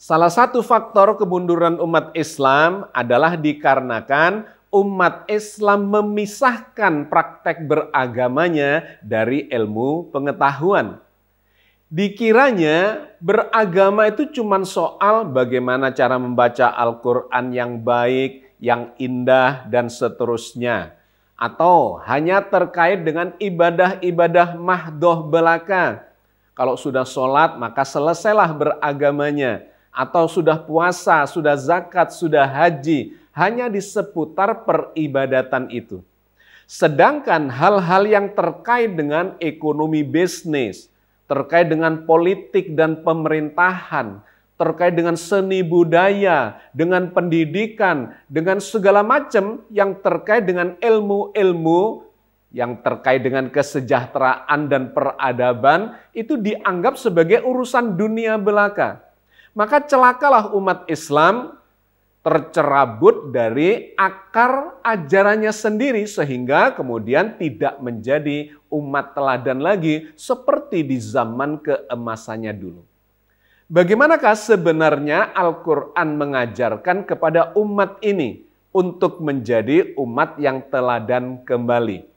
Salah satu faktor kemunduran umat Islam adalah dikarenakan umat Islam memisahkan praktek beragamanya dari ilmu pengetahuan. Dikiranya beragama itu cuma soal bagaimana cara membaca Al-Quran yang baik, yang indah, dan seterusnya. Atau hanya terkait dengan ibadah-ibadah mahdoh belaka. Kalau sudah sholat maka selesailah beragamanya. Atau sudah puasa, sudah zakat, sudah haji. Hanya di seputar peribadatan itu. Sedangkan hal-hal yang terkait dengan ekonomi bisnis, terkait dengan politik dan pemerintahan, terkait dengan seni budaya, dengan pendidikan, dengan segala macam yang terkait dengan ilmu-ilmu, yang terkait dengan kesejahteraan dan peradaban, itu dianggap sebagai urusan dunia belaka. Maka celakalah umat Islam tercerabut dari akar ajarannya sendiri sehingga kemudian tidak menjadi umat teladan lagi seperti di zaman keemasannya dulu. Bagaimanakah sebenarnya Al-Quran mengajarkan kepada umat ini untuk menjadi umat yang teladan kembali?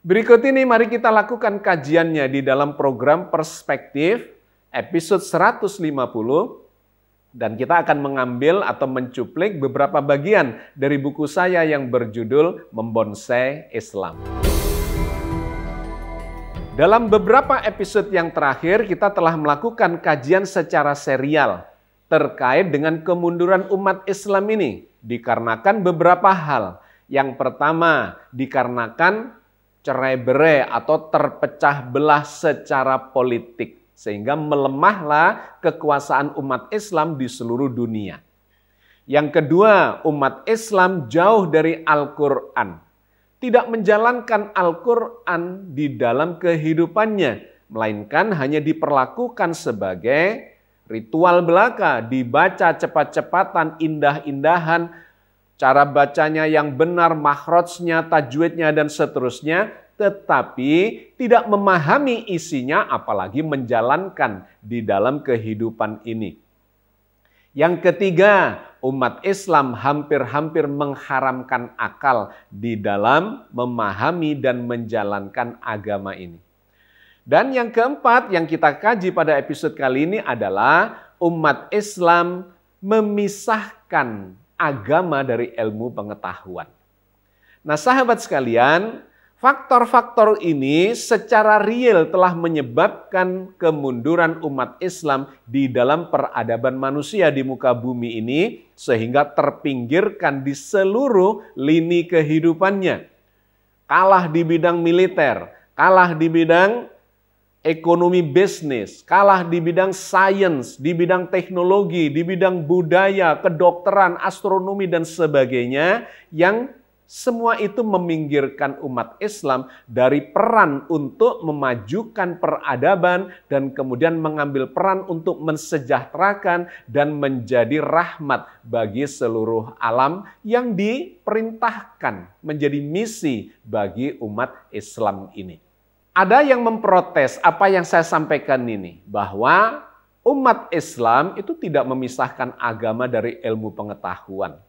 Berikut ini mari kita lakukan kajiannya di dalam program Perspektif episode 150 dan kita akan mengambil atau mencuplik beberapa bagian dari buku saya yang berjudul Membonsai Islam. Dalam beberapa episode yang terakhir kita telah melakukan kajian secara serial terkait dengan kemunduran umat Islam ini dikarenakan beberapa hal. Yang pertama dikarenakan cerai-berai atau terpecah belah secara politik. Sehingga melemahlah kekuasaan umat Islam di seluruh dunia. Yang kedua, umat Islam jauh dari Al-Quran. Tidak menjalankan Al-Quran di dalam kehidupannya. Melainkan hanya diperlakukan sebagai ritual belaka. Dibaca cepat-cepatan, indah-indahan. Cara bacanya yang benar, makhrajnya, tajwidnya, dan seterusnya. Tetapi tidak memahami isinya apalagi menjalankan di dalam kehidupan ini. Yang ketiga, umat Islam hampir-hampir mengharamkan akal di dalam memahami dan menjalankan agama ini. Dan yang keempat yang kita kaji pada episode kali ini adalah umat Islam memisahkan agama dari ilmu pengetahuan. Nah, sahabat sekalian, faktor-faktor ini secara real telah menyebabkan kemunduran umat Islam di dalam peradaban manusia di muka bumi ini sehingga terpinggirkan di seluruh lini kehidupannya. Kalah di bidang militer, kalah di bidang ekonomi bisnis, kalah di bidang sains, di bidang teknologi, di bidang budaya, kedokteran, astronomi, dan sebagainya yang semua itu meminggirkan umat Islam dari peran untuk memajukan peradaban dan kemudian mengambil peran untuk mensejahterakan dan menjadi rahmat bagi seluruh alam yang diperintahkan menjadi misi bagi umat Islam ini. Ada yang memprotes apa yang saya sampaikan ini, bahwa umat Islam itu tidak memisahkan agama dari ilmu pengetahuan.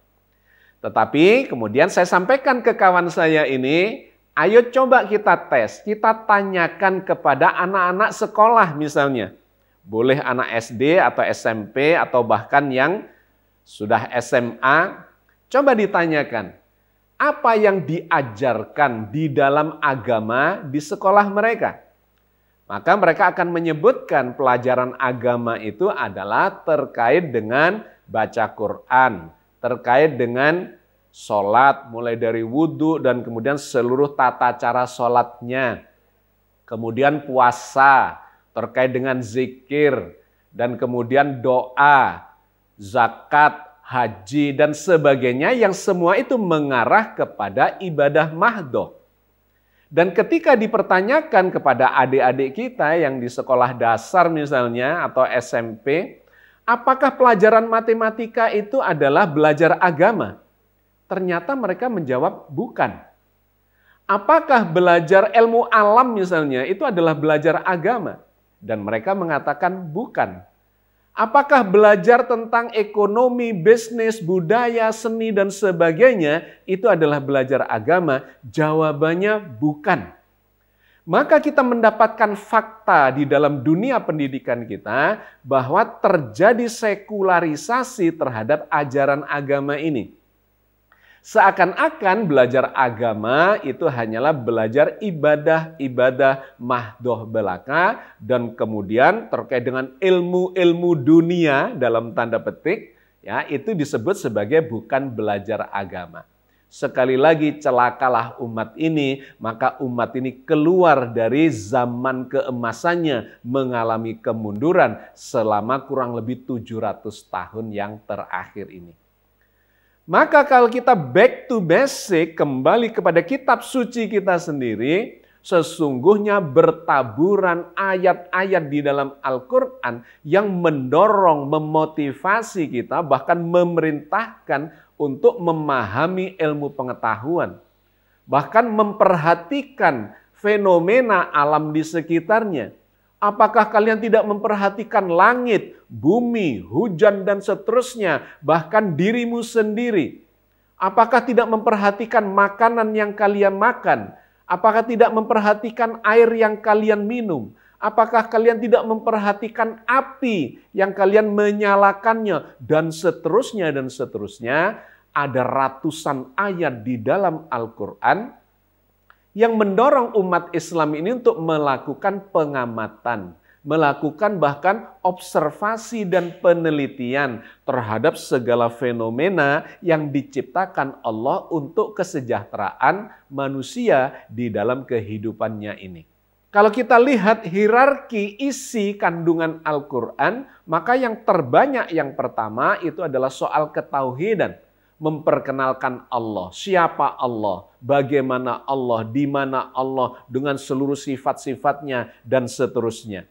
Tetapi kemudian saya sampaikan ke kawan saya ini, ayo coba kita tes, kita tanyakan kepada anak-anak sekolah misalnya. Boleh anak SD atau SMP atau bahkan yang sudah SMA, coba ditanyakan. Apa yang diajarkan di dalam agama di sekolah mereka? Maka mereka akan menyebutkan pelajaran agama itu adalah terkait dengan baca Quran, terkait dengan sholat, mulai dari wudhu dan kemudian seluruh tata cara sholatnya. Kemudian puasa, terkait dengan zikir, dan kemudian doa, zakat, haji, dan sebagainya yang semua itu mengarah kepada ibadah mahdoh. Dan ketika dipertanyakan kepada adik-adik kita yang di sekolah dasar misalnya atau SMP, apakah pelajaran matematika itu adalah belajar agama? Ternyata mereka menjawab bukan. Apakah belajar ilmu alam misalnya itu adalah belajar agama? Dan mereka mengatakan bukan. Apakah belajar tentang ekonomi, bisnis, budaya, seni, dan sebagainya itu adalah belajar agama? Jawabannya bukan. Maka kita mendapatkan fakta di dalam dunia pendidikan kita bahwa terjadi sekularisasi terhadap ajaran agama ini. Seakan-akan belajar agama itu hanyalah belajar ibadah-ibadah mahdoh belaka dan kemudian terkait dengan ilmu-ilmu dunia dalam tanda petik, ya, itu disebut sebagai bukan belajar agama. Sekali lagi celakalah umat ini, maka umat ini keluar dari zaman keemasannya mengalami kemunduran selama kurang lebih 700 tahun yang terakhir ini. Maka kalau kita back to basic, kembali kepada kitab suci kita sendiri, sesungguhnya bertaburan ayat-ayat di dalam Al-Quran yang mendorong, memotivasi kita, bahkan memerintahkan untuk memahami ilmu pengetahuan. Bahkan memperhatikan fenomena alam di sekitarnya. Apakah kalian tidak memperhatikan langit, bumi, hujan, dan seterusnya, bahkan dirimu sendiri? Apakah tidak memperhatikan makanan yang kalian makan? Apakah tidak memperhatikan air yang kalian minum? Apakah kalian tidak memperhatikan api yang kalian menyalakannya? Dan seterusnya, dan seterusnya. Ada ratusan ayat di dalam Al-Quran yang mendorong umat Islam ini untuk melakukan pengamatan, melakukan bahkan observasi dan penelitian terhadap segala fenomena yang diciptakan Allah untuk kesejahteraan manusia di dalam kehidupannya ini. Kalau kita lihat hierarki isi kandungan Al-Quran, maka yang terbanyak yang pertama itu adalah soal ketauhidan. Memperkenalkan Allah, siapa Allah, bagaimana Allah, di mana Allah dengan seluruh sifat-sifatnya dan seterusnya.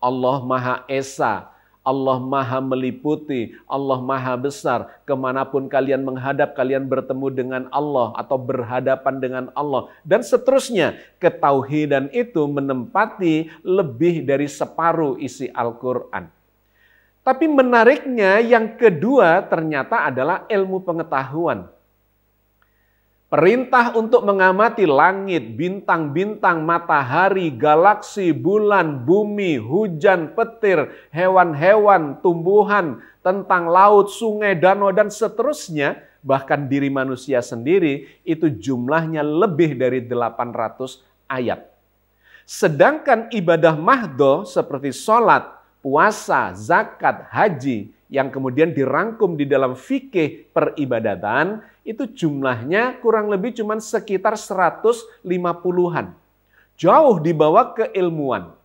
Allah Maha Esa, Allah Maha meliputi, Allah Maha besar. Kemanapun kalian menghadap, kalian bertemu dengan Allah atau berhadapan dengan Allah dan seterusnya. Ketauhidan itu menempati lebih dari separuh isi Al-Quran. Tapi menariknya yang kedua ternyata adalah ilmu pengetahuan. Perintah untuk mengamati langit, bintang-bintang, matahari, galaksi, bulan, bumi, hujan, petir, hewan-hewan, tumbuhan, tentang laut, sungai, danau, dan seterusnya, bahkan diri manusia sendiri, itu jumlahnya lebih dari 800 ayat. Sedangkan ibadah mahdoh seperti sholat, puasa, zakat, haji yang kemudian dirangkum di dalam fikih peribadatan itu jumlahnya kurang lebih cuma sekitar 150-an. Jauh di bawah keilmuan.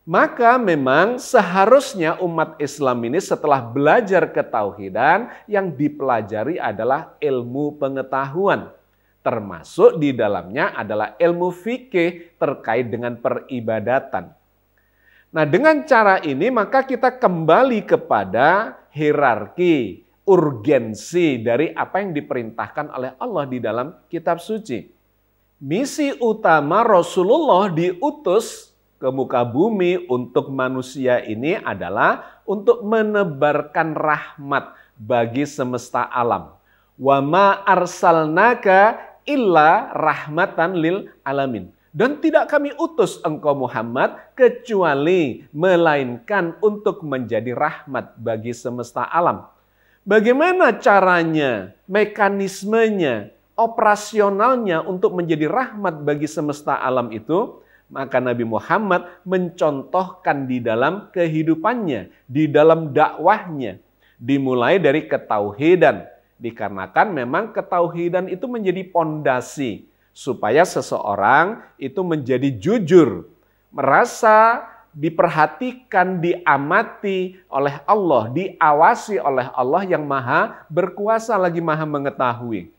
Maka memang seharusnya umat Islam ini setelah belajar ketauhidan yang dipelajari adalah ilmu pengetahuan. Termasuk di dalamnya adalah ilmu fikih terkait dengan peribadatan. Nah, dengan cara ini maka kita kembali kepada hierarki, urgensi dari apa yang diperintahkan oleh Allah di dalam kitab suci. Misi utama Rasulullah diutus ke muka bumi untuk manusia ini adalah untuk menebarkan rahmat bagi semesta alam. Wa ma arsalnaka illa rahmatan lil alamin. Dan tidak kami utus engkau Muhammad kecuali melainkan untuk menjadi rahmat bagi semesta alam. Bagaimana caranya, mekanismenya, operasionalnya untuk menjadi rahmat bagi semesta alam itu? Maka Nabi Muhammad mencontohkan di dalam kehidupannya, di dalam dakwahnya. Dimulai dari ketauhidan. Dikarenakan memang ketauhidan itu menjadi pondasi supaya seseorang itu menjadi jujur, merasa diperhatikan, diamati oleh Allah, diawasi oleh Allah yang maha berkuasa lagi maha mengetahui.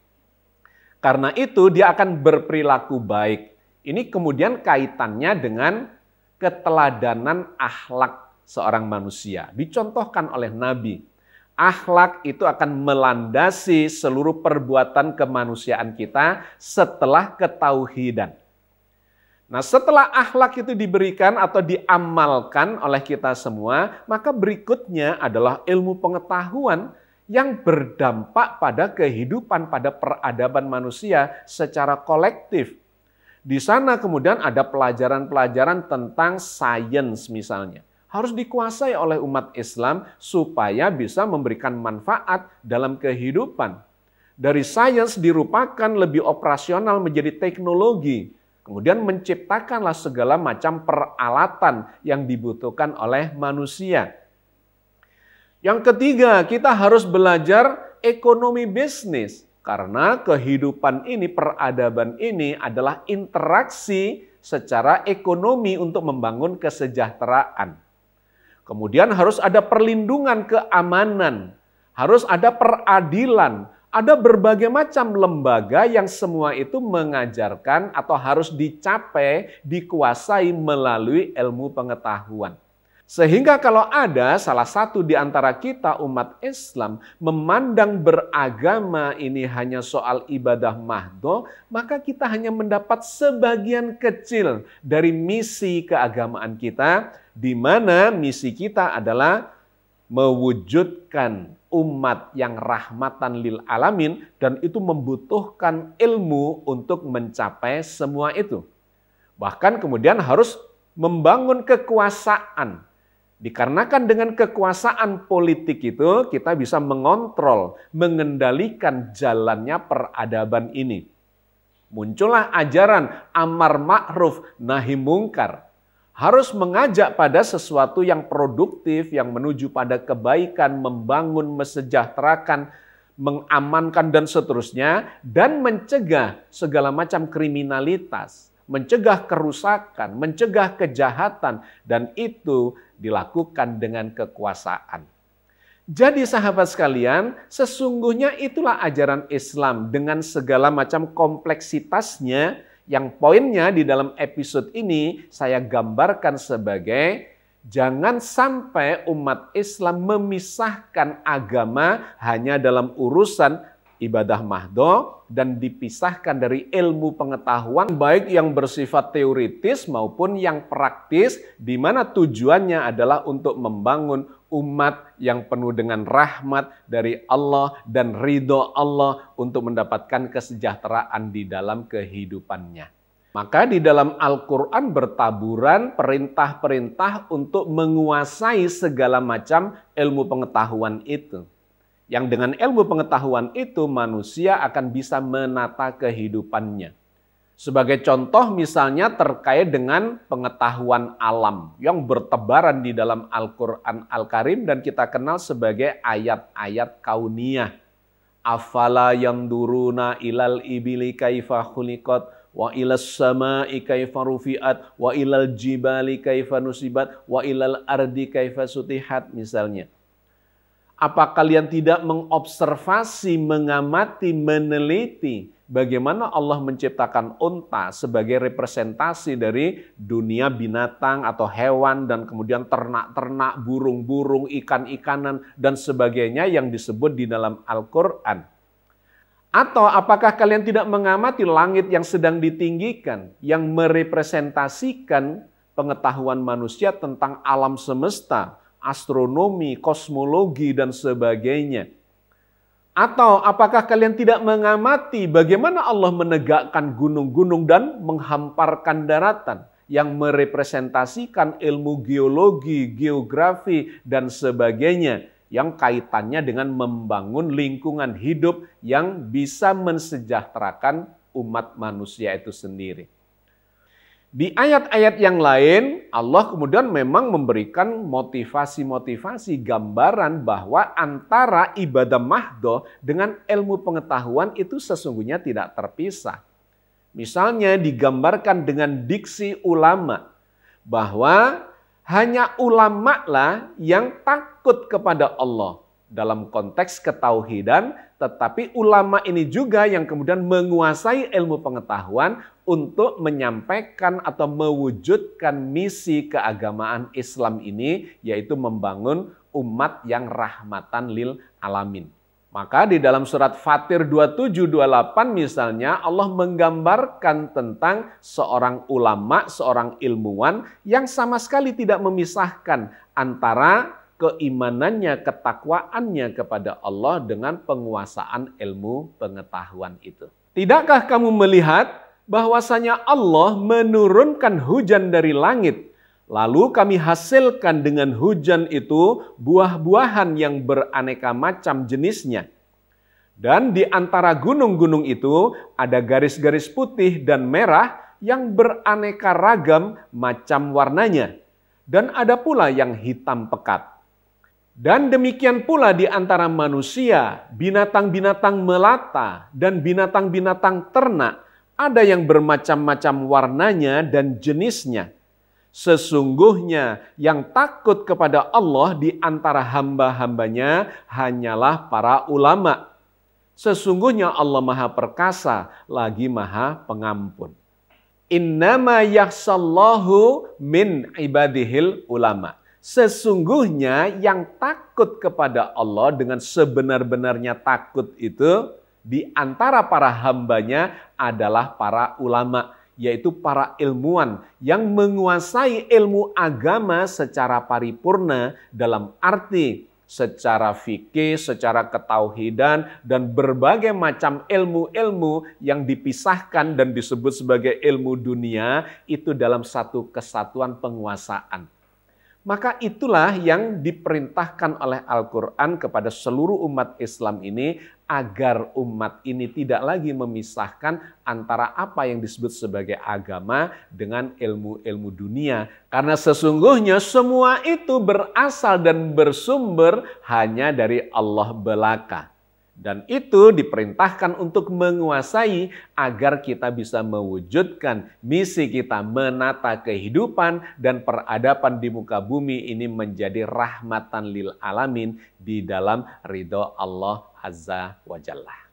Karena itu dia akan berperilaku baik. Ini kemudian kaitannya dengan keteladanan akhlak seorang manusia. Dicontohkan oleh Nabi. Akhlak itu akan melandasi seluruh perbuatan kemanusiaan kita setelah ketauhidan. Nah, setelah akhlak itu diberikan atau diamalkan oleh kita semua, maka berikutnya adalah ilmu pengetahuan yang berdampak pada kehidupan, pada peradaban manusia secara kolektif. Di sana kemudian ada pelajaran-pelajaran tentang sains misalnya. Harus dikuasai oleh umat Islam supaya bisa memberikan manfaat dalam kehidupan. Dari sains dirupakan lebih operasional menjadi teknologi. Kemudian menciptakanlah segala macam peralatan yang dibutuhkan oleh manusia. Yang ketiga, kita harus belajar ekonomi bisnis. Karena kehidupan ini, peradaban ini adalah interaksi secara ekonomi untuk membangun kesejahteraan. Kemudian harus ada perlindungan keamanan, harus ada peradilan, ada berbagai macam lembaga yang semua itu mengajarkan atau harus dicapai, dikuasai melalui ilmu pengetahuan. Sehingga kalau ada salah satu di antara kita umat Islam memandang beragama ini hanya soal ibadah mahdo, maka kita hanya mendapat sebagian kecil dari misi keagamaan kita, di mana misi kita adalah mewujudkan umat yang rahmatan lil alamin, dan itu membutuhkan ilmu untuk mencapai semua itu. Bahkan kemudian harus membangun kekuasaan. Dikarenakan dengan kekuasaan politik itu kita bisa mengontrol, mengendalikan jalannya peradaban ini. Muncullah ajaran amar ma'ruf nahi mungkar. Harus mengajak pada sesuatu yang produktif, yang menuju pada kebaikan, membangun, mesejahterakan, mengamankan dan seterusnya, dan mencegah segala macam kriminalitas, mencegah kerusakan, mencegah kejahatan, dan itu dilakukan dengan kekuasaan. Jadi sahabat sekalian, sesungguhnya itulah ajaran Islam dengan segala macam kompleksitasnya, yang poinnya di dalam episode ini saya gambarkan sebagai jangan sampai umat Islam memisahkan agama hanya dalam urusan ibadah mahdo dan dipisahkan dari ilmu pengetahuan baik yang bersifat teoritis maupun yang praktis, di mana tujuannya adalah untuk membangun umat yang penuh dengan rahmat dari Allah dan ridho Allah untuk mendapatkan kesejahteraan di dalam kehidupannya. Maka di dalam Al-Quran bertaburan perintah-perintah untuk menguasai segala macam ilmu pengetahuan itu. Yang dengan ilmu pengetahuan itu manusia akan bisa menata kehidupannya. Sebagai contoh misalnya terkait dengan pengetahuan alam yang bertebaran di dalam Al-Quran Al-Karim dan kita kenal sebagai ayat-ayat kauniyah. Afala yanduruna ilal ibili kaifa khuliqat wa ilas sama'i kaifa rufi'at wa ilal jibali kaifa nusibat wa ilal ardi kaifa sutihat misalnya. Apa kalian tidak mengobservasi, mengamati, meneliti bagaimana Allah menciptakan unta sebagai representasi dari dunia binatang atau hewan dan kemudian ternak-ternak, burung-burung, ikan-ikanan dan sebagainya yang disebut di dalam Al-Quran? Atau apakah kalian tidak mengamati langit yang sedang ditinggikan yang merepresentasikan pengetahuan manusia tentang alam semesta, astronomi, kosmologi, dan sebagainya? Atau apakah kalian tidak mengamati bagaimana Allah menegakkan gunung-gunung dan menghamparkan daratan yang merepresentasikan ilmu geologi, geografi, dan sebagainya yang kaitannya dengan membangun lingkungan hidup yang bisa mensejahterakan umat manusia itu sendiri. Di ayat-ayat yang lain, Allah kemudian memang memberikan motivasi-motivasi gambaran bahwa antara ibadah mahdo dengan ilmu pengetahuan itu sesungguhnya tidak terpisah. Misalnya digambarkan dengan diksi ulama, bahwa hanya ulama lah yang takut kepada Allah dalam konteks ketauhidan, tetapi ulama ini juga yang kemudian menguasai ilmu pengetahuan untuk menyampaikan atau mewujudkan misi keagamaan Islam ini, yaitu membangun umat yang rahmatan lil alamin. Maka di dalam surat Fatir 27-28 misalnya Allah menggambarkan tentang seorang ulama, seorang ilmuwan yang sama sekali tidak memisahkan antara keimanannya, ketakwaannya kepada Allah dengan penguasaan ilmu pengetahuan itu. Tidakkah kamu melihat bahwasanya Allah menurunkan hujan dari langit, lalu kami hasilkan dengan hujan itu buah-buahan yang beraneka macam jenisnya. Dan di antara gunung-gunung itu ada garis-garis putih dan merah yang beraneka ragam macam warnanya. Dan ada pula yang hitam pekat. Dan demikian pula di antara manusia, binatang-binatang melata dan binatang-binatang ternak, ada yang bermacam-macam warnanya dan jenisnya. Sesungguhnya yang takut kepada Allah di antara hamba-hambanya hanyalah para ulama. Sesungguhnya Allah Maha Perkasa lagi Maha Pengampun. Innama yakhshallahu min ibadihil ulama. Sesungguhnya yang takut kepada Allah dengan sebenar-benarnya takut itu di antara para hambanya adalah para ulama, yaitu para ilmuwan yang menguasai ilmu agama secara paripurna dalam arti secara fikih, secara ketauhidan, dan berbagai macam ilmu-ilmu yang dipisahkan dan disebut sebagai ilmu dunia itu dalam satu kesatuan penguasaan. Maka itulah yang diperintahkan oleh Al-Quran kepada seluruh umat Islam ini agar umat ini tidak lagi memisahkan antara apa yang disebut sebagai agama dengan ilmu-ilmu dunia. Karena sesungguhnya semua itu berasal dan bersumber hanya dari Allah belaka. Dan itu diperintahkan untuk menguasai agar kita bisa mewujudkan misi kita menata kehidupan dan peradaban di muka bumi ini menjadi rahmatan lil alamin di dalam ridho Allah Azza wa Jalla.